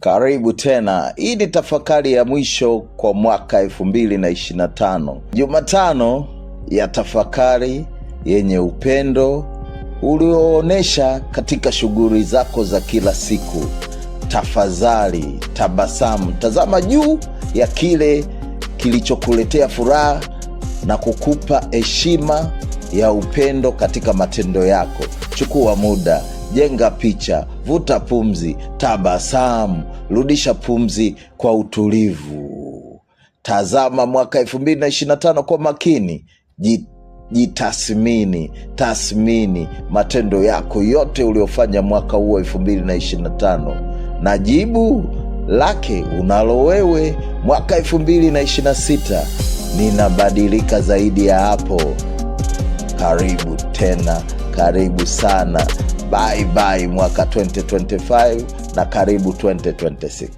Karibu tena. Hii ni tafakari ya mwisho kwa mwaka 2025. Jumatano ya tafakari yenye upendo ulioonesha katika shughuli zako za kila siku. Tafadhali, tabasamu, tazama juu ya kile kilichokuletea furaha na kukupa heshima ya upendo katika matendo yako. Chukua muda, jenga picha, vuta pumzi, tabasamu, rudisha pumzi kwa utulivu. Tazama mwaka 2025 kwa makini. Tathmini matendo yako yote uliofanya mwaka huo 2025, na jibu lake unalo wewe. Mwaka 2026 ninabadilika zaidi ya hapo. Karibu tena, karibu sana. Bye bye mwaka 2025 na karibu 2026.